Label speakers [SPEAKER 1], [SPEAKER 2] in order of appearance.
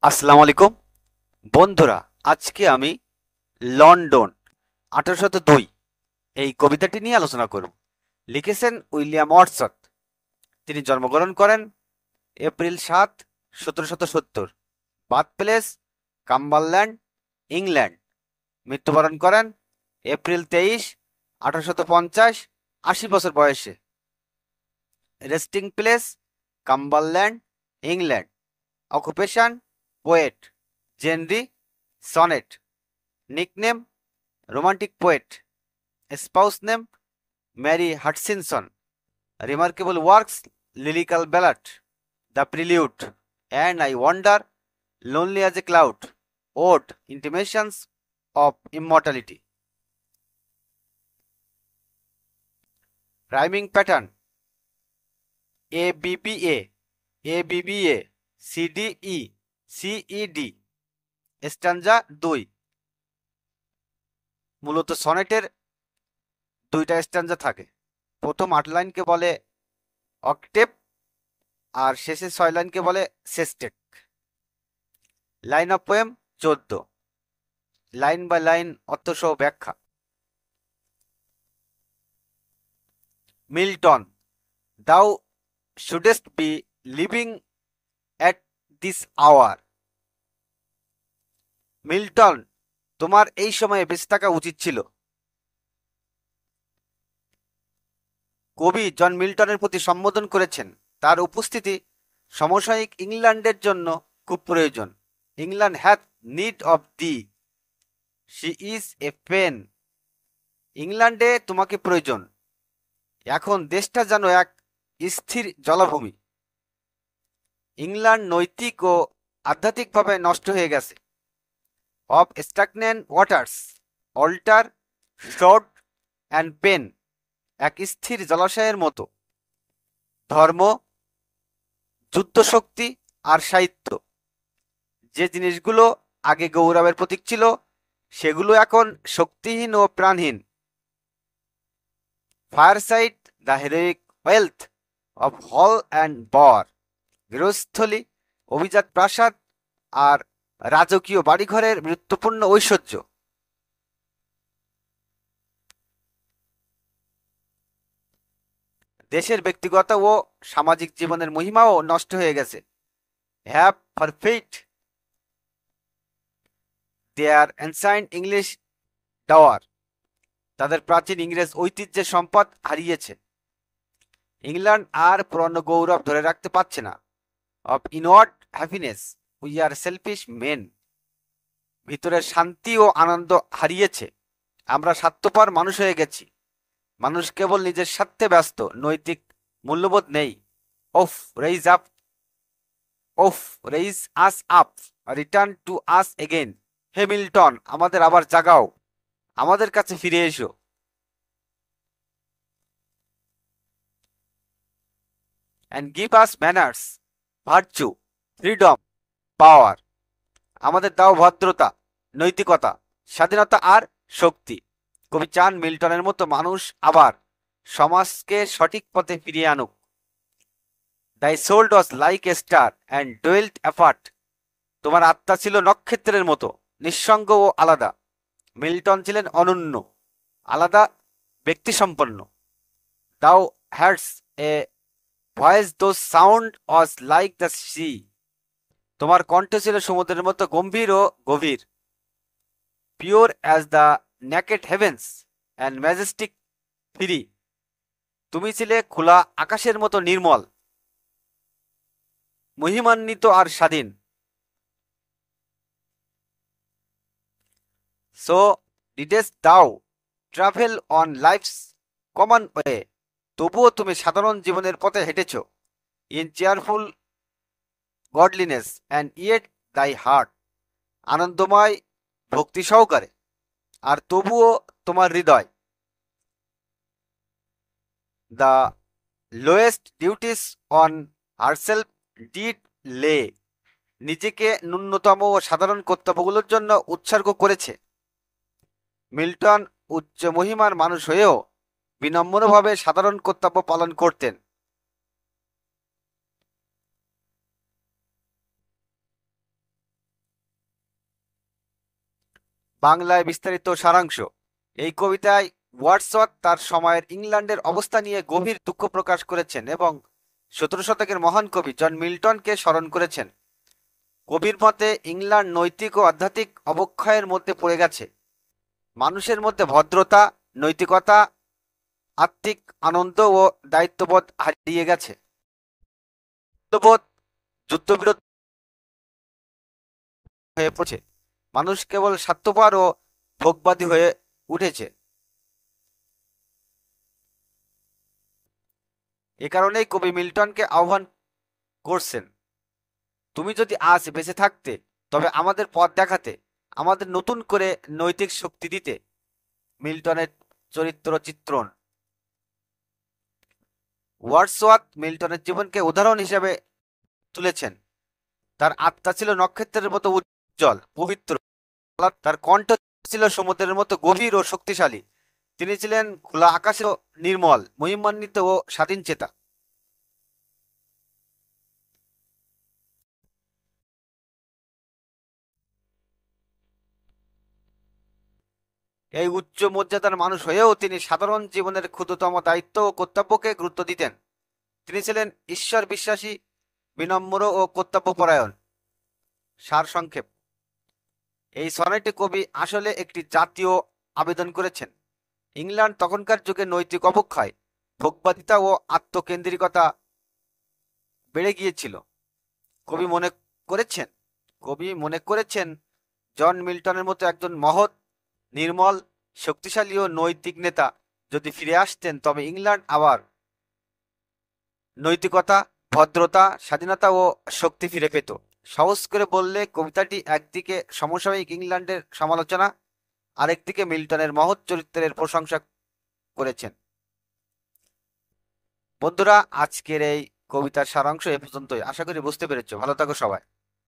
[SPEAKER 1] আসসালামু আলাইকুম বন্ধুরা। আজকে আমি লন্ডন 1802 এই কবিতাটি নিয়ে আলোচনা করব। লিখেছেন উইলিয়াম ওয়াটসন। তিনি জন্মগ্রহণ করেন April 7, 1770। Birth place Cumberland, England. মৃত্যুবরণ করেন এপ্রিল 23, 1850, 80 বছর বয়সে। Resting place Cumberland, England. Occupation poet, genre sonnet. Nickname romantic poet. Spouse name Mary Hutchinson. Remarkable works Lyrical Ballad, The Prelude, And I Wander, Lonely as a Cloud, Ode, Intimations of Immortality. Rhyming pattern ABBA, ABBA, CDE, CED. স্ট্যাঞ্জা 2। মূলত সনেটের দুইটা স্ট্যাঞ্জা থাকে। প্রথম 8 লাইনকে বলে octave, আর শেষের 6 লাইনকে বলে sestet. Line of poem 14। Line by line অর্থসহ ব্যাখ্যা। Milton, thou shouldest be living at this hour. Milton, তোমার এই সময়ে বেঁচে থাকা উচিত ছিল। কবি জন মিল্টনের প্রতি সম্বোধন করেছেন। তার উপস্থিতি সমসাময়িক ইংল্যান্ডের জন্য খুব প্রয়োজন। England hath need of thee, she is a fen. ইংল্যান্ডে তোমাকে প্রয়োজন। এখন দেশটা যেন এক স্থির জলাভূমি। ইংল্যান্ড নৈতিক ও আধ্যাত্মিকভাবে নষ্ট হয়ে গেছে। Of stagnant waters, altar, sword and pen. এক স্থির জলাশয়ের মতো। ধর্ম, যুদ্ধশক্তি আর সাহিত্য, যে জিনিসগুলো আগে গৌরবের প্রতীক ছিল, সেগুলো এখন শক্তিহীন ও প্রাণহীন। Fireside, the heroic wealth of hall and bower. গৃহস্থলী, অভিজাত প্রাসাদ আর রাজকীয় বাড়িঘরের গুরুত্বপূর্ণ ঐশ্বর্য। দেশের ব্যক্তিগত ও সামাজিক জীবনের মহিমাও নষ্ট হয়ে গেছে। Have forfeit their ancient English dower. তাদের প্রাচীন ইংরেজ ঐতিহ্যের সম্পদ হারিয়েছে। ইংল্যান্ড আর পুরনো গৌরব ধরে রাখতে পারছে না। Of inward happiness we are selfish men. ভিতরের শান্তি ও আনন্দ হারিয়েছে। আমরা স্বার্থপর মানুষ হয়ে গেছি। মানুষ কেবল নিজের স্বার্থে ব্যস্ত, নৈতিক মূল্যবোধ নেই। Oh raise up, oh raise us up, return to us again. হে মিল্টন, আমাদের আবার জাগাও, আমাদের কাছে ফিরে এসো। And give us manners, virtue, freedom, power. আমাদের দাও ভদ্রতা, নৈতিকতা, স্বাধীনতা আর শক্তি। কবি চান মিল্টনের মতো মানুষ আবার সমাজকে সঠিক পথে ফিরিয়ে আনুক। Thy soul was like a star and dwelt apart. তোমার আত্মা ছিল নক্ষত্রের মতো, নিঃসঙ্গ ও আলাদা। মিল্টন ছিলেন অনন্য, আলাদা, ব্যক্তিসম্পন্ন। Thou hadst a voice whose sound was like the sea. তোমার কণ্ঠ ছিল সমুদ্রের মতো গম্ভীর ও গভীর। Pure as the naked heavens and majestic free. তুমি ছিলে খোলা আকাশের মতো নির্মল, মহিমান্বিত আর স্বাধীন। So didst thou travel on life's common way. তবুও তুমি সাধারণ জীবনের পথে হেঁটেছ। In cheerful godliness and yet thy heart. আনন্দময় ভক্তি সহকারে, আর তবুও তোমার হৃদয়। The lowest duties on herself did lay. নিজেকে ন্যূনতম ও সাধারণ কর্তব্যগুলোর জন্য উৎসর্গ করেছে। মিল্টন উচ্চ মহিমার মানুষ হয়েও বিনম্রভাবে সাধারণ কর্তব্য পালন করতেন। বাংলায় বিস্তারিত সারাংশ। এই কবিতায় ওয়ার্ডসওয়ার্থ তার সময়ের ইংল্যান্ডের অবস্থা নিয়ে গভীর দুঃখ প্রকাশ করেছেন এবং 17 শতকের মহান কবি জন মিল্টনকে স্মরণ করেছেন। কবির মতে ইংল্যান্ড নৈতিক ও আধ্যাত্মিক অবক্ষয়ের মধ্যে পড়ে গেছে। মানুষের মধ্যে ভদ্রতা, নৈতিকতা, আত্মিক আনন্দ ও দায়িত্ববোধ হারিয়ে গেছে। দায়িত্ববোধ যুদ্ধবিরোধী হয়ে পড়ছে। মানুষ কেবল স্বার্থপর ও ভোগবাদী হয়ে উঠেছে। এ কারণেই কবি মিল্টনকে আহ্বান করছেন, তুমি যদি আজ বেঁচে থাকতে, তবে আমাদের পথ দেখাতে, আমাদের নতুন করে নৈতিক শক্তি দিতে। মিল্টনের চরিত্র চিত্রণ। ওয়ার্ডসওয়ার্থ মিল্টনের জীবনকে উদাহরণ হিসেবে তুলেছেন। তার আত্মা ছিল নক্ষত্রের মতো উজ্জ্বল, পবিত্র। তার কণ্ঠ ছিল সমুদ্রের মতো গভীর ও শক্তিশালী। তিনি ছিলেন খোলা আকাশের নির্মল, মহিমান্বিত ও স্বাধীন চেতা। এই উচ্চ মর্যাদার মানুষ হয়েও তিনি সাধারণ জীবনের ক্ষুদ্রতম দায়িত্ব ও কর্তব্যকে গুরুত্ব দিতেন। তিনি ছিলেন ঈশ্বর বিশ্বাসী, বিনম্র ও কর্তব্যপরায়ণ। সারসংক্ষেপ, এই সনেটে কবি আসলে একটি জাতীয় আবেদন করেছেন। ইংল্যান্ড তখনকার যুগে নৈতিক অবক্ষয়, ভোগবাদিতা ও আত্মকেন্দ্রিকতা বেড়ে গিয়েছিল। কবি মনে করেছেন জন মিল্টনের মতো একজন মহৎ, নির্মল, শক্তিশালী ও নৈতিক নেতা যদি ফিরে আসতেন, তবে ইংল্যান্ড আবার নৈতিকতা, ভদ্রতা, স্বাধীনতা ও শক্তি ফিরে পেত। সহজ করে বললে কবিতাটি একদিকে সমসাময়িক ইংল্যান্ডের সমালোচনা, আরেকদিকে মিল্টনের মহৎ চরিত্রের প্রশংসা করেছেন। বন্ধুরা, আজকের এই কবিতার সারাংশ এ পর্যন্তই। আশা করি বুঝতে পেরেছো। ভালো থাকো সবাই।